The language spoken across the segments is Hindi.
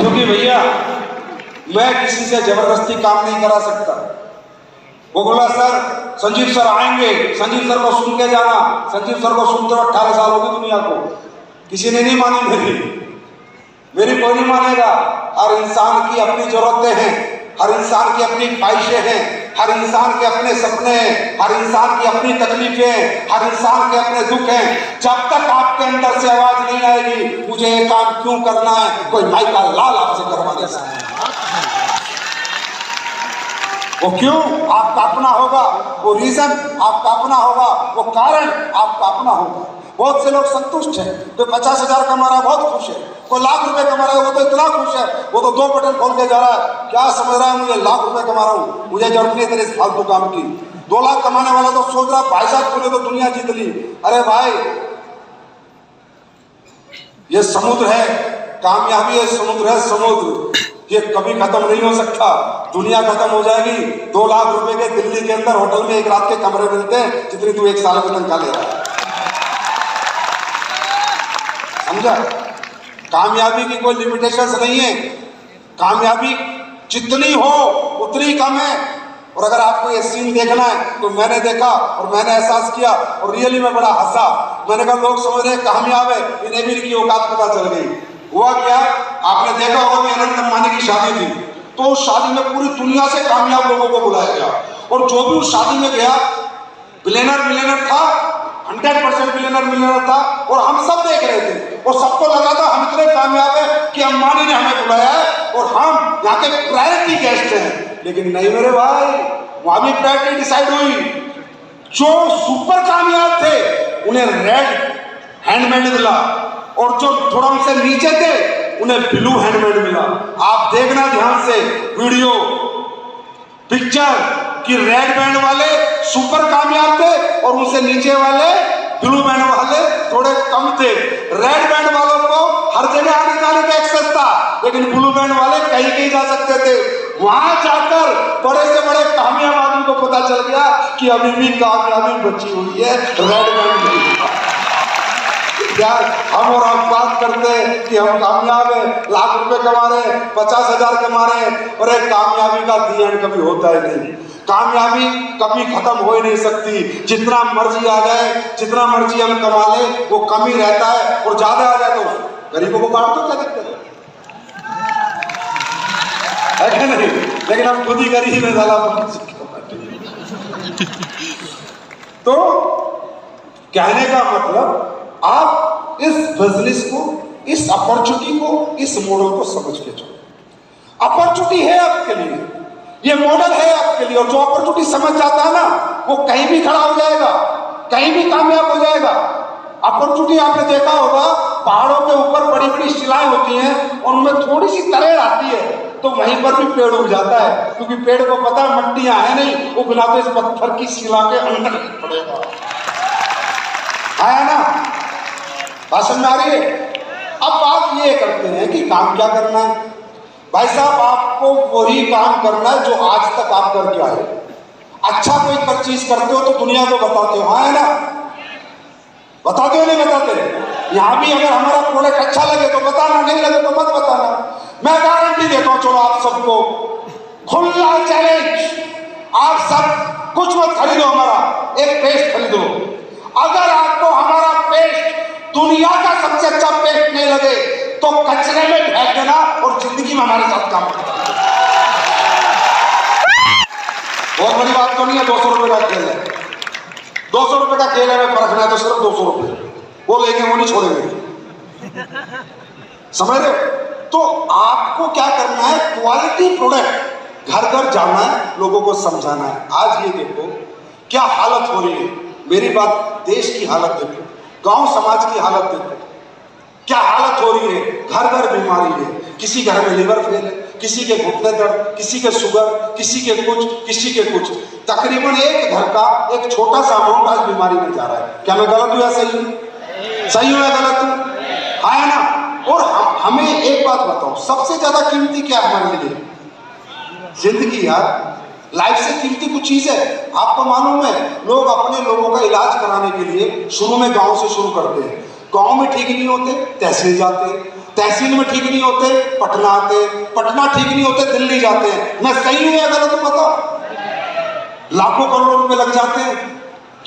क्योंकि भैया मैं किसी से जबरदस्ती काम नहीं करा सकता। वो बोला सर संजीव सर आएंगे, संजीव सर को सुन के जाना। संजीव सर को सुनते 18 साल हो गए दुनिया को, किसी ने नहीं मानी मेरी कोई नहीं मानेगा। हर इंसान की अपनी जरूरतें हैं, हर इंसान की अपनी ख्वाहिशें हैं, हर इंसान के अपने सपने हैं, हर इंसान की अपनी तकलीफें हैं, हर इंसान के अपने दुख हैं। जब तक आपके अंदर से आवाज नहीं आएगी मुझे ये काम क्यों करना है, कोई माई का लाल आपसे करवा दे सकता है। वो क्यों आपका अपना होगा, वो रीजन आपका अपना होगा, वो कारण आपका अपना होगा। बहुत से लोग संतुष्ट हैं, कोई 50,000 कमा रहा है बहुत खुश है, कोई लाख रुपए कमा रहा है वो तो इतना खुश है, वो तो 2 बटन खोल के जा रहा है। क्या समझ रहा है मुझे लाख रुपए कमा रहा हूँ, मुझे जरूरत नहीं तेरे फालतू काम की। 2 लाख कमाने वाला तो सोच रहा भाई साहब तूने तो दुनिया जीत ली। अरे भाई ये समुद्र है, कामयाबी है, समुद्र है, समुद्र ये कभी खत्म नहीं हो सकता। दुनिया खत्म हो जाएगी, 2 लाख रुपए के दिल्ली के अंदर होटल में एक रात के कमरे मिलते हैं जितनी तू 1 साल में तनख्वाह ले रहा है। समझा? कामयाबी की कोई लिमिटेशंस नहीं है, कामयाबी जितनी हो उतनी कम है। और अगर आपको ये सीन देखना है तो मैंने देखा और मैंने एहसास किया और रियली में बड़ा हंसा। मैंने कहा लोग समझ रहे कामयाब है, इन्हें भी इनकी औकात पता चल गई। हुआ क्या, आपने देखा होगा कि अनंत अंबानी की शादी थी, तो उस शादी में पूरी दुनिया से कामयाब लोगों को बुलाया गया और जो भी उस शादी में गया बिलियनर था, 100% बिलियनर था। और हम सब देख रहे थे और सबको लगा था हम इतने कामयाब है कि अंबानी ने हमें बुलाया है और हम यहाँ के प्रायोरिटी गेस्ट हैं। लेकिन नहीं मेरे भाई, वहां भी प्रायोरिटी डिसाइड हुई। जो सुपर कामयाब थे उन्हें रेड हैंडमेड मिला और जो थोड़ा उनसे नीचे थे उन्हें ब्लू हैंडमेड मिला। आप देखना ध्यान से वीडियो पिक्चर कि रेड बैंड वाले सुपर कामयाब थे और उनसे नीचे वाले ब्लू बैंड वाले थोड़े कम थे। रेड बैंड वालों को हर जगह आने जाने का एक्सेस था, लेकिन ब्लू बैंड वाले कहीं कहीं जा सकते थे। वहां जाकर बड़े से बड़े कामयाब आदमी को पता चल गया कि अभी भी कामयाबी बची हुई है, रेड बैंड नहीं। यार हम और आप बात करते हैं कि हम कामयाब है, लाख रुपए कमा रहे हैं, 50,000 कमा रहे हैं, और एक कामयाबी का दी एंड कभी होता ही नहीं। कामयाबी कभी खत्म हो ही नहीं सकती। जितना मर्जी आ जाए, जितना मर्जी हम कमा ले, वो कम ही रहता है। और ज्यादा आ जाए तो गरीबों को बांट दो, क्या दिक्कत है नहीं? लेकिन हम खुद ही गरीब में ज्यादा तो कहने का मतलब आप इस बिजनेस को, इस अपॉर्चुनिटी को, इस मॉडल को समझ के चलो। अपॉर्चुनिटी है आपके लिए, ये मॉडल है आपके लिए, और जो अपॉर्चुनिटी समझ जाता है ना वो कहीं भी खड़ा हो जाएगा, कहीं भी कामयाब हो जाएगा। अपॉर्चुनिटी आपने देखा होगा, पहाड़ों के ऊपर बड़ी बड़ी शिलाएं होती हैं और उनमें थोड़ी सी तरेड़ आती है तो वहीं पर भी पेड़ उग जाता है, क्योंकि पेड़ को पता है मट्टियां है नहीं, उगना तो इस पत्थर की शिला के अंदर पड़ेगा। आया ना? भाषण में आ रही है। अब बात ये करते हैं कि काम क्या करना है। भाई साहब आपको वही काम करना है जो आज तक आप करके आए। अच्छा कोई कर चीज करते हो तो दुनिया को बताते हो, हाँ है ना? बताते हो नहीं बताते? यहाँ भी अगर हमारा प्रोडक्ट अच्छा लगे तो बताना, नहीं लगे तो मत बताना। मैं गारंटी देता हूँ, चलो आप सबको खुला चैलेंज, आप सब कुछ मत खरीदो, हमारा एक पेस्ट खरीदो। अगर आपको हमारा पेस्ट दुनिया का सबसे अच्छा पेस्ट नहीं लगे तो कचरे में फेंक देना और जिंदगी में हमारे साथ काम करना। बहुत बड़ी बात तो नहीं है, 200 रुपए का खेल है, 200 रुपए का खेल है, में परखना है तो सिर्फ 200 रुपए वो लेंगे, वो नहीं छोड़ेंगे। समझ रहे? तो आपको क्या करना है, क्वालिटी प्रोडक्ट घर घर जाना है, लोगों को समझाना है। आज ये देखो क्या हालत हो रही है, मेरी बात देश की हालत देखो, गांव समाज की हालत देखो, क्या हालत हो रही है। घर घर बीमारी है, किसी घर में लिवर फेल है, किसी के घुटने दर्द, किसी के शुगर, किसी के कुछ। तकरीबन एक घर का एक छोटा सा अमाउंट आज बीमारी में जा रहा है। क्या मैं गलत हूं या सही हूं? सही हूं या गलत हूं? है ना? और हमें एक बात बताओ, सबसे ज्यादा कीमती क्या है हमारे लिए? जिंदगी यार, लाइफ से कीमती कुछ चीज है। आपको मालूम है, लोग अपने लोगों का इलाज कराने के लिए शुरू में गांव से शुरू करते हैं। गांव में ठीक नहीं होते तहसील जाते, तहसील में ठीक नहीं होते पटना आते, पटना ठीक नहीं होते दिल्ली जाते हैं। मैं सही हूं या गलत हूं बताओ? लाखों करोड़ों रुपए लग जाते हैं,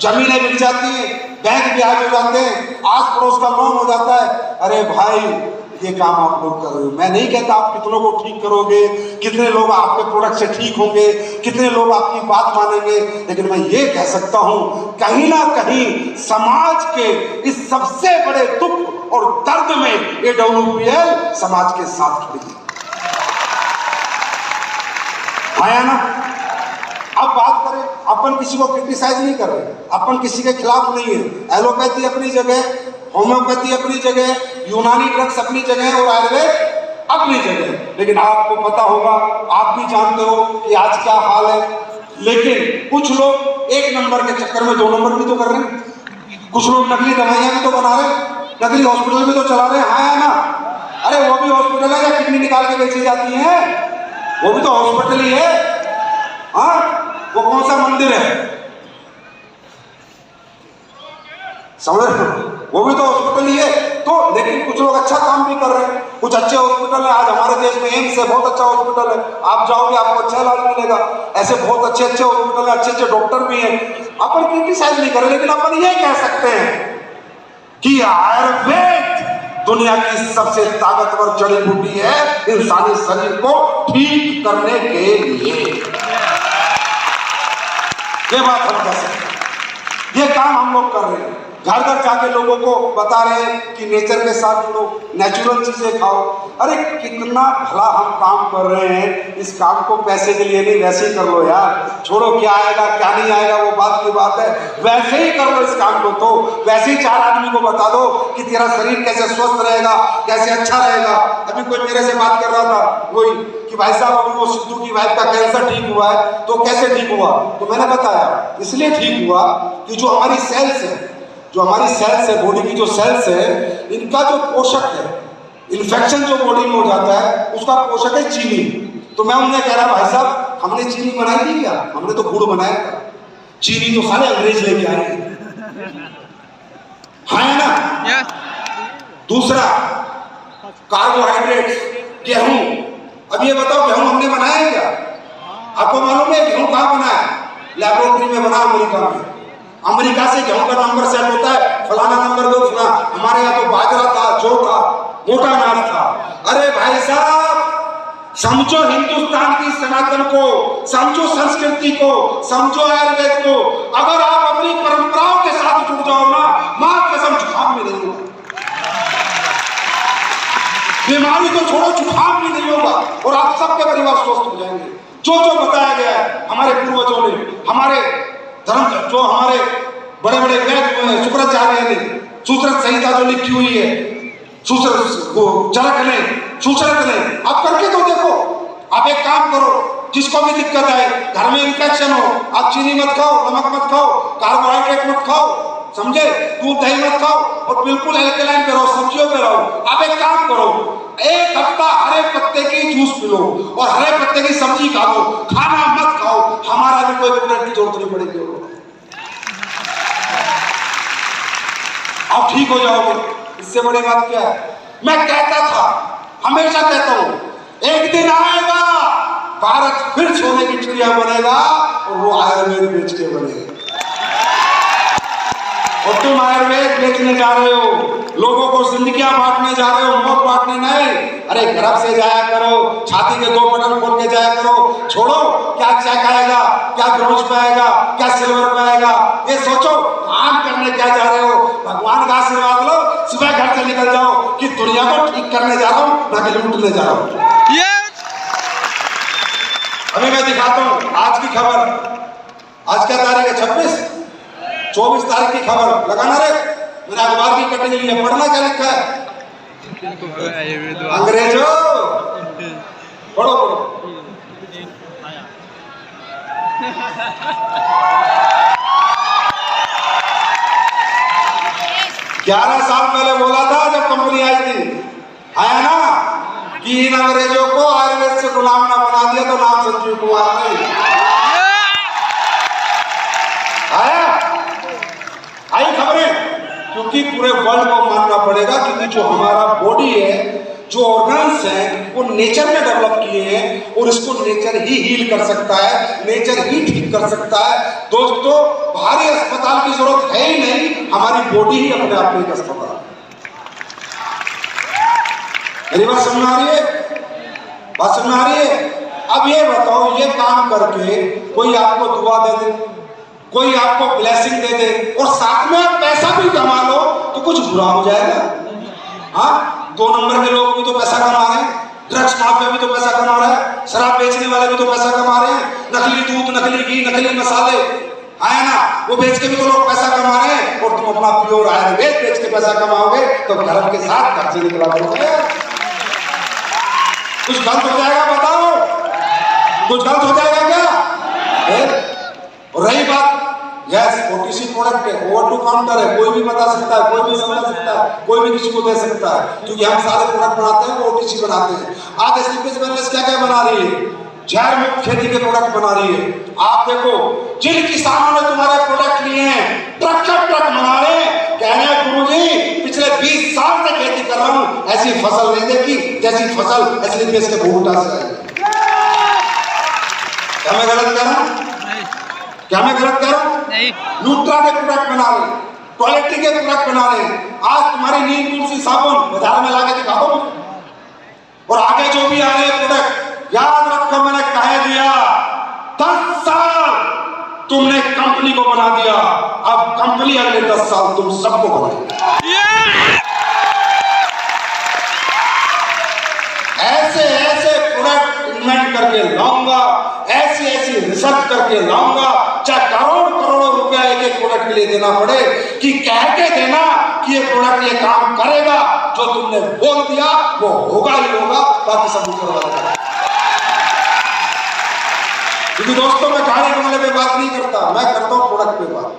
जमीनें बिक जाती हैं, बैंक ब्याज हो जाते हैं, आस पड़ोस का लोन हो जाता है। अरे भाई ये काम आप लोग कर रहे हो। मैं नहीं कहता आप कितनों को ठीक करोगे, कितने लोग आपके प्रोडक्ट से ठीक होंगे, कितने लोग आपकी बात मानेंगे, लेकिन मैं ये कह सकता हूं कहीं ना कहीं समाज के इस सबसे बड़े दुख और दर्द में AWPL समाज के साथ खड़ी है। आया ना? अब बात करें, अपन किसी को क्रिटिसाइज नहीं कर रहे, अपन किसी के खिलाफ नहीं है। एलोपैथी अपनी जगह, होम्योपैथी अपनी जगह, यूनानी ड्रग्स अपनी जगह और आयुर्वेद अपनी जगह। लेकिन आपको पता होगा, आप भी जानते हो कि आज क्या हाल है। लेकिन कुछ लोग एक नंबर के चक्कर में 2 नंबर भी तो कर रहे हैं। कुछ लोग नकली दवाइयां भी तो बना रहे हैं, नकली हॉस्पिटल भी तो चला रहे हैं। हाँ ना? अरे वो भी हॉस्पिटल है या किडनी निकाल के बेची जाती है, वो भी तो हॉस्पिटल ही है। हाँ, वो कौन सा मंदिर है समझ रहे हो? वो भी तो हॉस्पिटल ही है। तो लेकिन कुछ लोग अच्छा काम भी कर रहे हैं, कुछ अच्छे हॉस्पिटल है। आज हमारे देश में एम्स है, बहुत अच्छा हॉस्पिटल है, आप जाओगे आपको अच्छा इलाज मिलेगा। ऐसे बहुत अच्छे अच्छे हॉस्पिटल है, अच्छे अच्छे डॉक्टर भी हैं। अपन क्रिटिसाइज नहीं कर रहे, लेकिन अपन ये कह सकते हैं कि आयुर्वेद दुनिया की सबसे ताकतवर जड़ी बूटी है इंसानी शरीर को ठीक करने के लिए। ये बात हम कह सकते हैं, ये काम हम लोग कर रहे हैं। घर घर जाके लोगों को बता रहे हैं कि नेचर के साथ जुड़ो, नेचुरल चीजें खाओ। अरे कितना भला हम काम कर रहे हैं, इस काम को पैसे के लिए नहीं, वैसे ही कर लो यार। छोड़ो क्या आएगा क्या नहीं आएगा वो बात की बात है, वैसे ही कर लो इस काम को। तो वैसे ही 4 आदमी को बता दो कि तेरा शरीर कैसे स्वस्थ रहेगा, कैसे अच्छा रहेगा। अभी कोई मेरे से बात कर रहा था वही कि भाई साहब अभी वो सिद्धू की वाइफ का कैंसर ठीक हुआ है, तो कैसे ठीक हुआ? तो मैंने बताया इसलिए ठीक हुआ कि जो हमारी सेल्स है, जो हमारी सेल्स है, बॉडी की जो सेल्स है, इनका जो पोषक है, इन्फेक्शन जो बॉडी में हो जाता है उसका पोषक है चीनी। तो मैं उन्हें कह रहा भाई साहब हमने चीनी बनाई थी क्या? हमने तो गुड़ बनाया था, चीनी तो सारे अंग्रेज लेके आए। हाँ ना? दूसरा कार्बोहाइड्रेट, गेहूं। अब ये बताओ गेहूं हमने बनाया क्या? आपको मालूम है गेहूं कहां बना है? लैबोरेटरी में बना अमेरिका में। अमेरिका से गेहूं का नंबर सेट होता है, फलाना नंबर 2 फलाना। हमारे यहाँ तो बाजरा था, जौ था, मोटा अनाज था। अरे भाई साहब समझो हिंदुस्तान की सनातन को, समझो संस्कृति को, समझो आयुर्वेद को। अगर आप अपनी परंपराओं के साथ जुड़ जाओ ना, मां कसम जुकाम भी नहीं होगा, बीमारी तो छोड़ो जुकाम भी नहीं होगा, और आप सबके परिवार स्वस्थ हो जाएंगे। जो जो बताया गया है हमारे पूर्वजों ने, हमारे धर्म, जो हमारे बड़े बड़े वेद हुए हैं, शुक्राचार्य ने सूत्रत संहिता जो लिखी हुई है, चरक ने, सुचरक ने, आप करके तो देखो। आप एक काम करो, जिसको भी दिक्कत आए, घर में इंफेक्शन हो, आप चीनी मत खाओ, नमक मत खाओ, कार्बोहाइड्रेट मत खाओ, समझे, दूध दही मत खाओ, और बिल्कुल एल्कलाइन पे रहो, सब्जियों पे रहो। आप एक काम करो, 1 हफ्ता हरे पत्ते की जूस पी लो और हरे पत्ते की सब्जी खा लो, खाना मत खाओ, हमारा भी कोई प्रोडक्ट की जरूरत नहीं पड़ेगी, आप ठीक हो जाओगे। इससे बड़ी बात क्या है? मैं कहता था, हमेशा कहता हूं, एक दिन आएगा भारत फिर सोने की चिड़िया बनेगा और वो आयुर्वेद बेच के बनेगा। और तुम आयुर्वेद बेचने जा रहे हो, लोगों को जिंदगियां बांटने जा रहे हो, मौत बांटने नहीं। अरे गर्भ से जाया करो, छाती के 2 बटन खोल के जाया करो। छोड़ो क्या चेक आएगा, क्या ब्रोंज पे आएगा, क्या सिल्वर पे आएगा, ये सोचो काम करने क्या जा रहे हो। भगवान का आशीर्वाद लो, सुबह घर से निकल जाओ कि दुनिया को ठीक करने जा रहा हूं, ना कि लूटने जा रहा हूं। अभी मैं दिखाता हूं आज की खबर। आज क्या तारीख है? 26, 24 तारीख की खबर। लगाना रे, मेरा अखबार की कटिंग ली है, पढ़ना क्या लिखा है? अंग्रेजों पढ़ो पढ़ो। 11 साल पहले बोला था जब कंपनी आई थी, आया ना, कि इन अंग्रेजों को आयुर्वेद से गुलाम ना बना दिया तो नाम संजीव कुमार नहीं आया। आई खबरें, क्योंकि क्योंकि पूरे वर्ल्ड को मानना पड़ेगा, क्योंकि जो हमारा बॉडी है, जो ऑर्गन्स हैं, वो नेचर ने डेवलप किए हैं और इसको नेचर ही हील कर सकता है, नेचर ही ठीक कर सकता है। दोस्तों, भारी अस्पताल की जरूरत है ही नहीं, हमारी बॉडी ही अपने आप में एक अस्पताल है। मेरी बात समझ आ रही है? बात समझ आ रही है? अब ये बताओ, ये काम करके कोई आपको दुआ दे दे, कोई आपको ब्लेसिंग दे दे और साथ में आप पैसा भी कमा लो तो कुछ बुरा हो जाएगा? हाँ, 2 नंबर के लोग भी तो पैसा कमा रहे हैं, ड्रग्स माफिया भी तो पैसा कमा रहा है, शराब बेचने वाले भी तो पैसा कमा रहे हैं, नकली दूध, नकली घी, नकली मसाले है ना, वो बेच के भी तो लोग पैसा कमा रहे हैं। और तुम अपना प्योर आयुर्वेद बेच के पैसा कमाओगे तो घर के साथ घर से निकला करोगे। कुछ गलत हो जाएगा? बताओ, कुछ गलत हो जाएगा क्या? और रही बात, यस, ओटीसी प्रोडक्ट है, ओवर टू काउंटर है, कोई भी बता सकता है, कोई भी समझ सकता है, कोई भी किसी को दे सकता है, क्योंकि हम सारे प्रोडक्ट बनाते हैं, वो ओटीसी बनाते हैं। आज स्लीपेज वेलनेस क्या क्या बना रही है? जैर मुक्त खेती के प्रोडक्ट बना रही है। आप देखो, जिन किसानों ने तुम्हारे प्रोडक्ट लिए हैं, ट्रक बना रहे हैं, कह रहे हैं गुरुजी पिछले 20 साल से खेती कर रहा हूं, ऐसी फसल नहीं देखी जैसी फसल स्लीपेज के भूटा से आई। क्या मैं गलत कह रहा हूं? क्या मैं गलत कह रहा हूं? नहीं। न्यूट्रा के प्रोडक्ट बना रहे हैं, क्वालिटी के प्रोडक्ट बना रहे हैं। आज तुम्हारी नीम तुलसी साबुन बाजार में लाके दिखा दो। और आगे जो भी आ रहे हैं प्रोडक्ट, याद रखो, मैंने कह दिया 10 साल तुमने कंपनी को बना दिया, अब कंपनी अगले 10 साल तुम सबको बनाएगी। ऐसे ऐसे प्रोडक्ट इन्वेंट करके लाऊंगा, ऐसी ऐसी रिसर्च करके लाऊंगा, चाहे करोड़ों रुपया एक एक प्रोडक्ट के लिए देना पड़े, कि कह के देना कि ये प्रोडक्ट ये काम करेगा, जो तुमने बोल दिया वो होगा ही होगा, बाकी सब ऊपर वाला। क्योंकि दोस्तों, मैं गाड़ी वाले पे बात नहीं करता, मैं करता हूं प्रोडक्ट पे बात,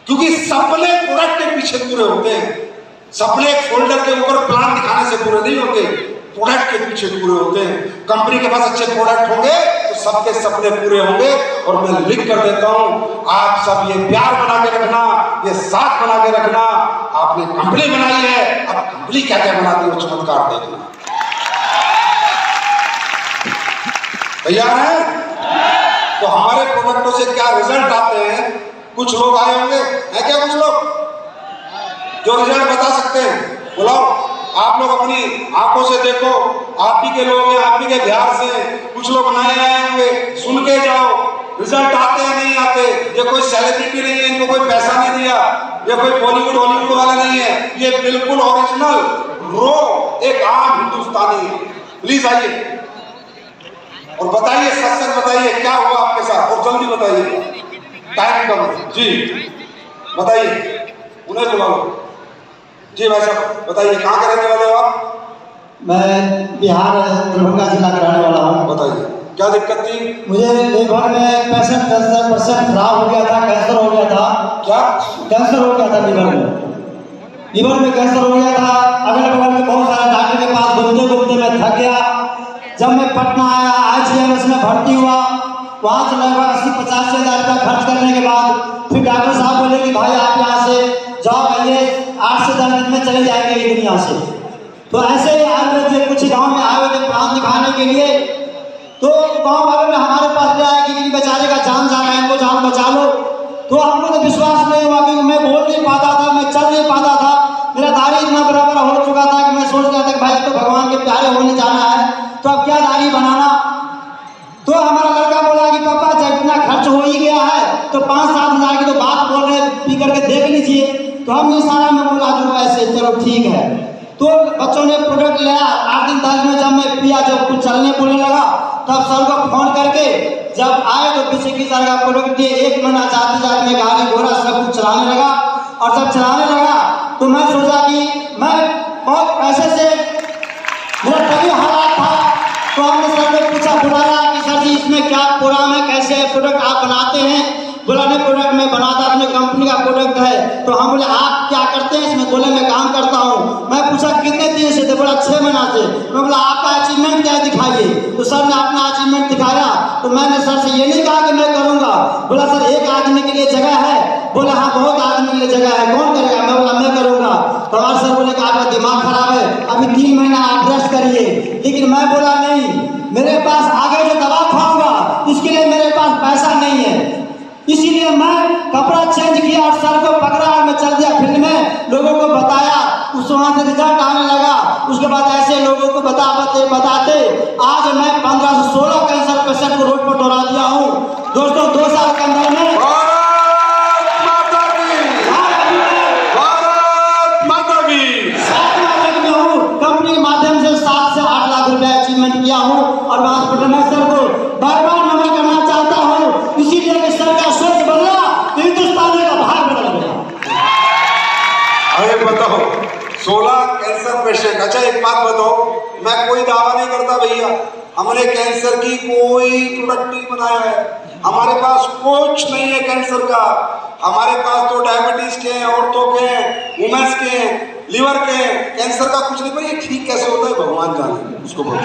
क्योंकि सपने प्रोडक्ट के पीछे पूरे होते हैं। सपने एक फोल्डर के ऊपर प्लान दिखाने से पूरे नहीं होते, प्रोडक्ट के पीछे पूरे होते हैं। कंपनी के पास अच्छे प्रोडक्ट होंगे तो सबके सपने पूरे होंगे। और मैं लिख कर देता हूं, आप सब ये प्यार बना के रखना, ये साथ बना के रखना। आपने कंपनी बनाई है, अब कंपनी क्या क्या बनाती है वो चमत्कार देखना। तैयार है? तो हमारे प्रोडक्टों से क्या रिजल्ट आते हैं? कुछ लोग आए होंगे, है क्या कुछ लोग जो रिजल्ट बता सकते हैं? बुलाओ, आप लोग अपनी आंखों से देखो, आप ही के लोग हैं, आप ही के बिहार से, कुछ लोग नए आए होंगे, सुन के जाओ रिजल्ट आते हैं नहीं आते। ये कोई सेलिब्रिटी नहीं है, इनको कोई पैसा नहीं दिया, ये कोई बॉलीवुड हॉलीवुड वाला नहीं है, ये बिल्कुल ओरिजिनल रो एक आम हिंदुस्तानी है। प्लीज आइए और बताइए, सच सच बताइए क्या हुआ आपके साथ, और जल्दी बताइए, टाइम कम है जी। बताइए, उन्हें बुला लो जी। भाई साहब बताइए, कहाँ के रहने वाले हो आप? मैं बिहार दरभंगा जिला का रहने वाला हूँ। बताइए क्या दिक्कत थी? मुझे लीवर में 65% खराब हो गया था, कैंसर हो गया था। क्या? कैंसर हो गया था लीवर में, लीवर में कैंसर हो गया था। अगल बगल के बहुत सारे डॉक्टर के पास घूमते घूमते मैं थक गया। जब मैं पटना आया, IGMS में भर्ती हुआ, वहाँ से लगभग 80-85 हज़ार रुपया खर्च करने के बाद फिर डॉक्टर साहब बोले कि भाई आप यहाँ से जाओ, आइए 8 से 10 दिन में चले जाएंगे ये दुनिया से। तो ऐसे ही आयुर्वेद कुछ गांव में आए हुए थे प्लान दिखाने के लिए, तो गांव वालों ने हमारे पास ले आया कि बेचारे का जान जा रहा है, इनको जान बचा लो। तो हमको तो विश्वास नहीं हुआ, क्योंकि मैं बोल नहीं पाता था, मैं चल नहीं पाता था, मेरा दाढ़ी इतना बराबर हो चुका था कि मैं सोच रहा था कि भाई तो भगवान के प्यारे होने जाना है, तो अब क्या दाढ़ी बनाना। तो हमारा लड़का बोला कि पापा जब इतना खर्च हो ही गया है तो 5-7 हज़ार की तो बात बोल रहे, पी करके देख लीजिए। तो हम इशारा में बोला जो ऐसे, चलो ठीक है। तो बच्चों ने प्रोडक्ट लिया, 8 दिन 10 दिन जब मैं पिया, जब कुछ चलने बोलने लगा, तब सर को फोन करके जब आए तो पीछे की तरह का प्रोडक्ट दिए। 1 महीना जाते जाते गाड़ी घोड़ा सब कुछ चलाने लगा। और जब चलाने लगा तो मैं सोचा कि मैं बहुत पैसे से मेरा तभी हालात था। तो हमने सर को पूछा, बुलाया कि सर जी इसमें क्या प्रोग्राम है, कैसे प्रोडक्ट आप बनाते हैं? बोला नहीं, प्रोडक्ट मैं बनाता अपने कंपनी का प्रोडक्ट है। तो हम बोले आप क्या करते हैं इसमें? बोले मैं काम करता हूँ। मैं पूछा कितने दिन से? तो बोला 6 महीना से। मैं बोला आपका अचीवमेंट क्या है, दिखाइए। तो सर ने अपना अचीवमेंट दिखाया। तो मैंने सर से ये नहीं कहा कि मैं करूँगा। बोला सर 1 आदमी के लिए जगह है? बोला हाँ बहुत आदमी के लिए जगह है, कौन करेगा? मैं बोला मैं करूँगा। पवार सर बोले कि आपका दिमाग खराब है, अभी 3 महीना आप रेस्ट करिए। लेकिन मैं बोला नहीं, मेरे पास आगे जो दवा खाऊंगा इसके लिए मेरे पास पैसा नहीं है। इसीलिए मैं कपड़ा चेंज किया और सर को पकड़ा और मैं चल दिया फील्ड में, लोगों को बताया। उस वहां से रिजल्ट आने लगा। उसके बाद ऐसे लोगों को बताते आज मैं 15 से 16 कैंसर पेशेंट को रोड पर दौड़ा दिया हूँ। दोस्तों 2 साल के अंदर में कंपनी के माध्यम से 7 से 8 लाख रुपया अचीवमेंट किया हूँ। और मैं पटना सर को बार बार नमन करना चाहता हूँ, इसीलिए कि सर का सोच बदला तो हिंदुस्तान का भाग बदल गया। अरे बताओ 16 कैंसर पेशेंट। अच्छा एक बात बताओ, मैं कोई दावा नहीं करता भैया, हमने कैंसर की कोई प्रोडक्ट नहीं बनाया है, हमारे पास कुछ नहीं है कैंसर का। हमारे पास तो डायबिटीज के हैं, ऑर्थो के हैं, वुमेन्स के हैं, लीवर के हैं, कैंसर का कुछ नहीं। पर ये ठीक कैसे होता है भगवान जाने उसको बोलो।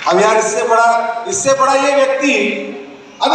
अब यार इससे बड़ा ये व्यक्ति अब